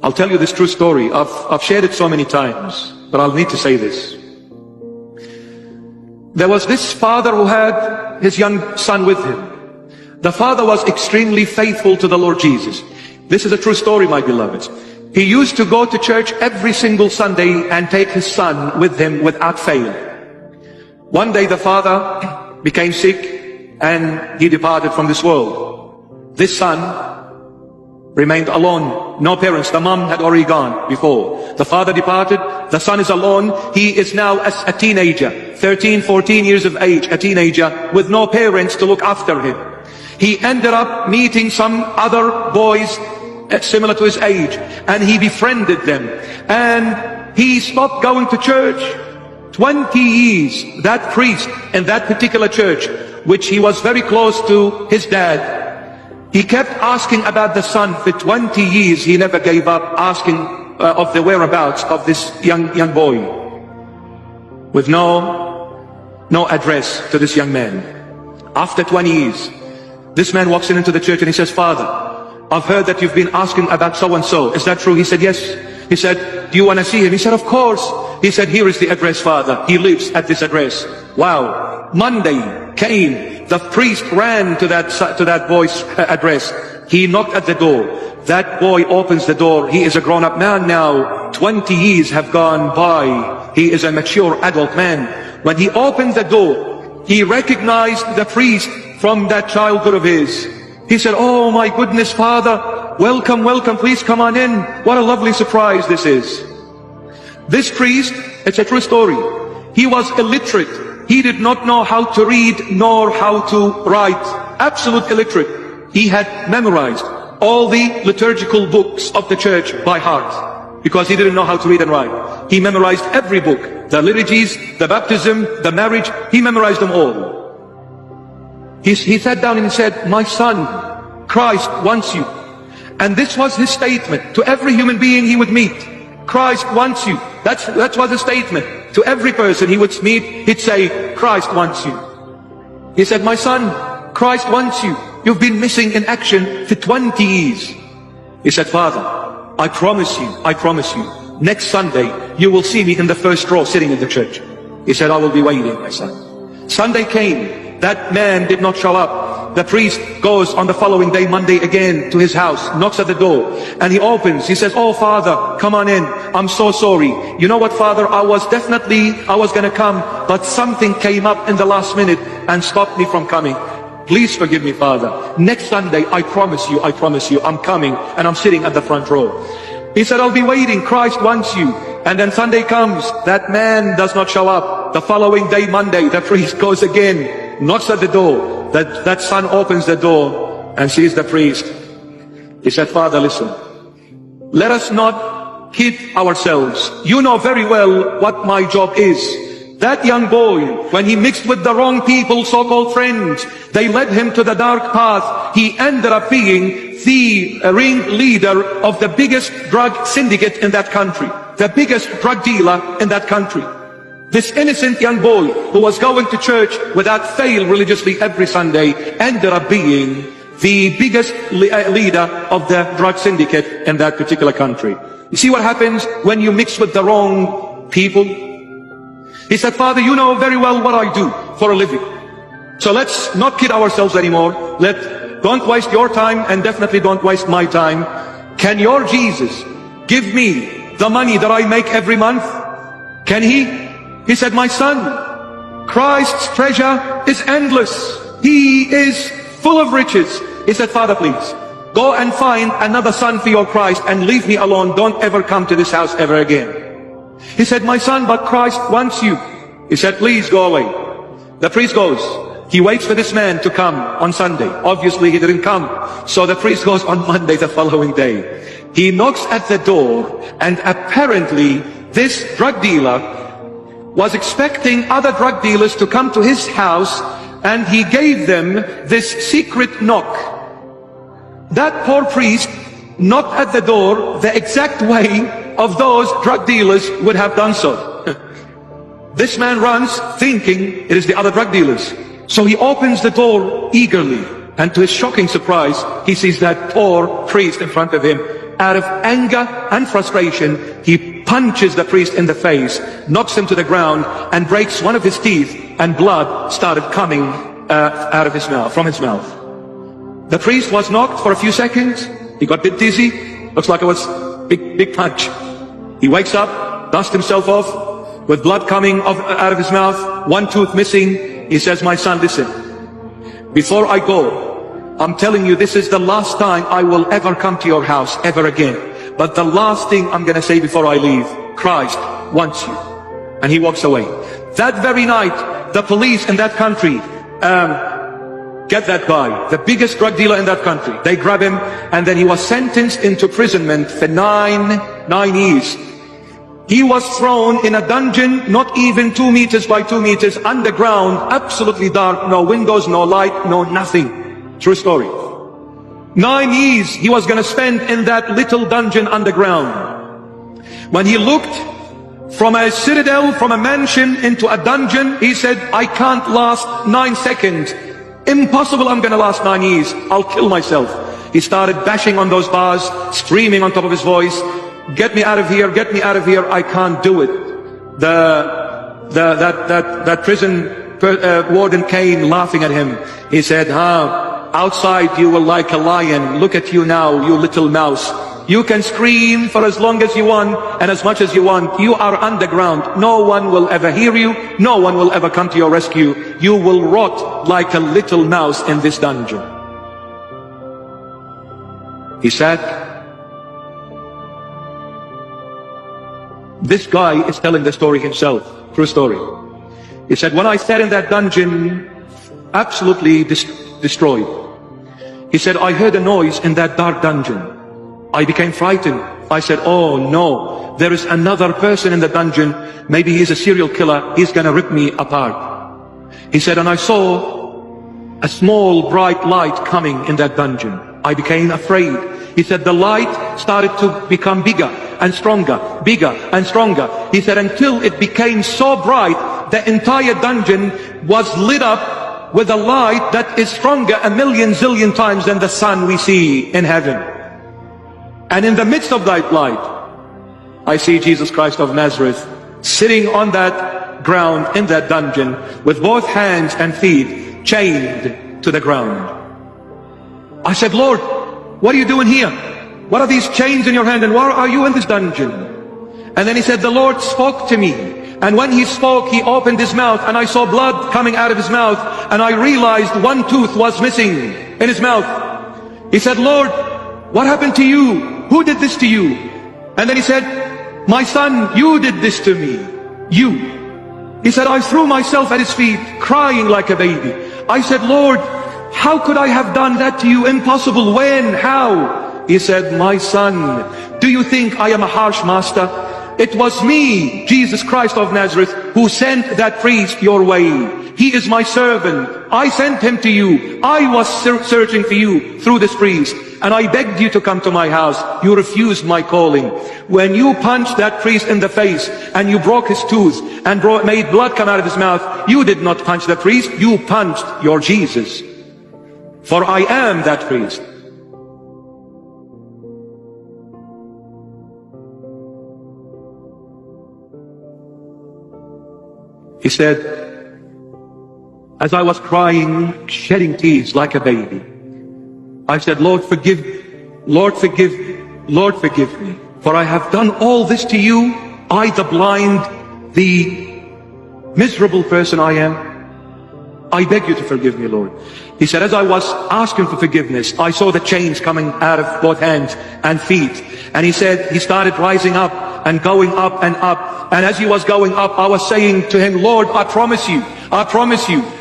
I'll tell you this true story. I've shared it so many times, but I'll need to say this. There was this father who had his young son with him. The father was extremely faithful to the Lord Jesus. This is a true story, my beloveds. He used to go to church every single Sunday and take his son with him without fail. One day the father became sick and he departed from this world. This son remained alone, no parents. The mom had already gone before. The father departed, the son is alone. He is now as a teenager, 13, 14 years of age, a teenager with no parents to look after him. He ended up meeting some other boys similar to his age, and he befriended them, and he stopped going to church. 20 years, that priest in that particular church, which he was very close to his dad, he kept asking about the son. For 20 years he never gave up asking of the whereabouts of this young boy, with no address to this young man. After 20 years, this man walks into the church and he says, "Father, I've heard that you've been asking about so-and-so. Is that true?" He said, "Yes." He said, "Do you want to see him?" He said, "Of course." He said, "Here is the address, Father. He lives at this address." Wow. Monday came. The priest ran to that boy's address. He knocked at the door. That boy opens the door. He is a grown-up man now. 20 years have gone by. He is a mature adult man. When he opened the door, he recognized the priest from that childhood of his. He said, "Oh my goodness, Father, welcome, welcome, please come on in. What a lovely surprise this is." This priest, it's a true story, he was illiterate. He did not know how to read nor how to write. Absolute illiterate. He had memorized all the liturgical books of the church by heart, because he didn't know how to read and write. He memorized every book, the liturgies, the baptism, the marriage, he memorized them all. He sat down and he said, "My son, Christ wants you." And this was his statement to every human being he would meet. Christ wants you. That was a statement. To every person he would meet, he'd say, "Christ wants you." He said, "My son, Christ wants you. You've been missing in action for 20 years. He said, "Father, I promise you, next Sunday you will see me in the first row sitting in the church." He said, "I will be waiting, my son." Sunday came. That man did not show up. The priest goes on the following day, Monday, again to his house, knocks at the door, and he opens. He says, "Oh, Father, come on in. I'm so sorry. You know what, Father, I was gonna come, but something came up in the last minute and stopped me from coming. Please forgive me, Father. Next Sunday, I promise you, I'm coming, and I'm sitting at the front row." He said, "I'll be waiting. Christ wants you." And then Sunday comes. That man does not show up. The following day, Monday, the priest goes again, knocks at the door. That son opens the door and sees the priest. He said, "Father, listen, let us not kid ourselves. You know very well what my job is. That young boy, when he mixed with the wrong people, so-called friends, they led him to the dark path. He ended up being the ringleader of the biggest drug syndicate in that country, the biggest drug dealer in that country. This innocent young boy who was going to church without fail religiously every Sunday ended up being the biggest leader of the drug syndicate in that particular country." You see what happens when you mix with the wrong people? He said, "Father, you know very well what I do for a living. So let's not kid ourselves anymore. Don't waste your time, and definitely don't waste my time. Can your Jesus give me the money that I make every month? Can he?" He said, "My son, Christ's treasure is endless. He is full of riches." He said, "Father, please, go and find another son for your Christ and leave me alone. Don't ever come to this house ever again." He said, "My son, but Christ wants you." He said, "Please go away." The priest goes. He waits for this man to come on Sunday. Obviously he didn't come. So the priest goes on Monday, the following day. He knocks at the door, and apparently this drug dealer was expecting other drug dealers to come to his house, and he gave them this secret knock. That poor priest knocked at the door the exact way of those drug dealers would have done so. This man runs thinking it is the other drug dealers. So he opens the door eagerly, and to his shocking surprise, he sees that poor priest in front of him out of anger and frustration, he punches the priest in the face, knocks him to the ground, and breaks one of his teeth, and blood started coming out of his mouth, from his mouth. The priest was knocked for a few seconds. He got a bit dizzy. Looks like it was big punch. He wakes up, dusts himself off, with blood coming out of his mouth, one tooth missing. He says, "My son, listen. Before I go, I'm telling you, this is the last time I will ever come to your house ever again. But the last thing I'm going to say before I leave, Christ wants you." And he walks away. That very night, the police in that country get that guy, the biggest drug dealer in that country. They grab him, and then he was sentenced into imprisonment for nine years. He was thrown in a dungeon, not even 2 meters by 2 meters, underground, absolutely dark, no windows, no light, no nothing. True story. 9 years he was going to spend in that little dungeon underground. When he looked from a citadel, from a mansion into a dungeon, he said, "I can't last 9 seconds. Impossible, I'm going to last 9 years. I'll kill myself." He started bashing on those bars, screaming on top of his voice, "Get me out of here, get me out of here, I can't do it." That prison warden came laughing at him. He said, "Outside you were like a lion. Look at you now, you little mouse. You can scream for as long as you want and as much as you want. You are underground. No one will ever hear you. No one will ever come to your rescue. You will rot like a little mouse in this dungeon." He said, this guy is telling the story himself, true story. He said, "When I sat in that dungeon, absolutely destroyed, he said, I heard a noise in that dark dungeon. I became frightened. I said, oh no, there is another person in the dungeon. Maybe he's a serial killer. He's gonna rip me apart." He said, "And I saw a small bright light coming in that dungeon. I became afraid." He said, "The light started to become bigger and stronger, bigger and stronger." He said, "Until it became so bright, the entire dungeon was lit up with a light that is stronger a million zillion times than the sun we see in heaven. And in the midst of that light, I see Jesus Christ of Nazareth sitting on that ground in that dungeon with both hands and feet chained to the ground." I said, "Lord, what are you doing here? What are these chains in your hand, and why are you in this dungeon?" And then he said, "The Lord spoke to me. And when he spoke, he opened his mouth, and I saw blood coming out of his mouth, and I realized one tooth was missing in his mouth." He said, "Lord, what happened to you? Who did this to you?" And then he said, "My son, you did this to me. You." He said, "I threw myself at his feet, crying like a baby. I said, 'Lord, how could I have done that to you? Impossible. When? How?' He said, 'My son, do you think I am a harsh master? It was me, Jesus Christ of Nazareth, who sent that priest your way. He is my servant. I sent him to you. I was searching for you through this priest, and I begged you to come to my house. You refused my calling. When you punched that priest in the face, and you broke his tooth, and made blood come out of his mouth, you did not punch the priest, you punched your Jesus. For I am that priest." He said, as I was crying, shedding tears like a baby, I said, "Lord, forgive me. Lord, forgive me. Lord, forgive me. For I have done all this to you. I, the blind, the miserable person I am. I beg you to forgive me, Lord." He said, as I was asking for forgiveness, I saw the chains coming out of both hands and feet. And he said, he started rising up and going up and up. And as he was going up, I was saying to him, "Lord, I promise you,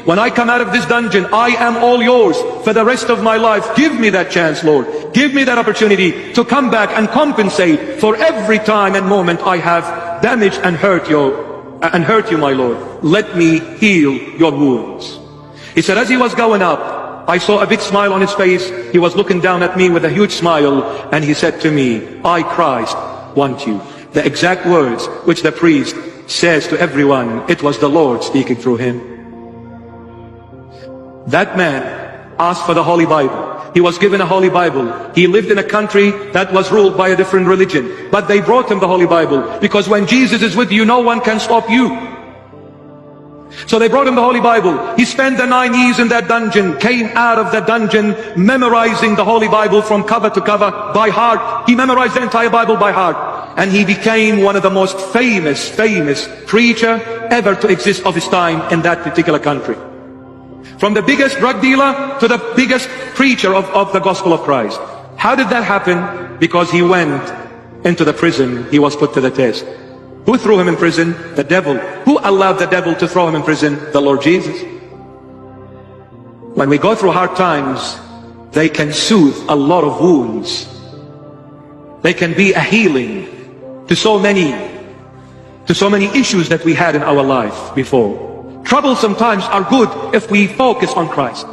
when I come out of this dungeon, I am all yours for the rest of my life. Give me that chance, Lord. Give me that opportunity to come back and compensate for every time and moment I have damaged and hurt you, my Lord. Let me heal your wounds." He said, as he was going up, I saw a big smile on his face. He was looking down at me with a huge smile, and he said to me, "I, Christ, want you." The exact words which the priest says to everyone, it was the Lord speaking through him. That man asked for the Holy Bible. He was given a Holy Bible. He lived in a country that was ruled by a different religion. But they brought him the Holy Bible, because when Jesus is with you, no one can stop you. So they brought him the Holy Bible. He spent the 9 years in that dungeon, came out of the dungeon memorizing the Holy Bible from cover to cover by heart. He memorized the entire Bible by heart. And he became one of the most famous preacher ever to exist of his time in that particular country. From the biggest drug dealer to the biggest preacher of the gospel of Christ. How did that happen? Because he went into the prison. He was put to the test. Who threw him in prison? The devil. Who allowed the devil to throw him in prison? The Lord Jesus. When we go through hard times, they can soothe a lot of wounds. They can be a healing to so many issues that we had in our life before. Troublesome times are good if we focus on Christ.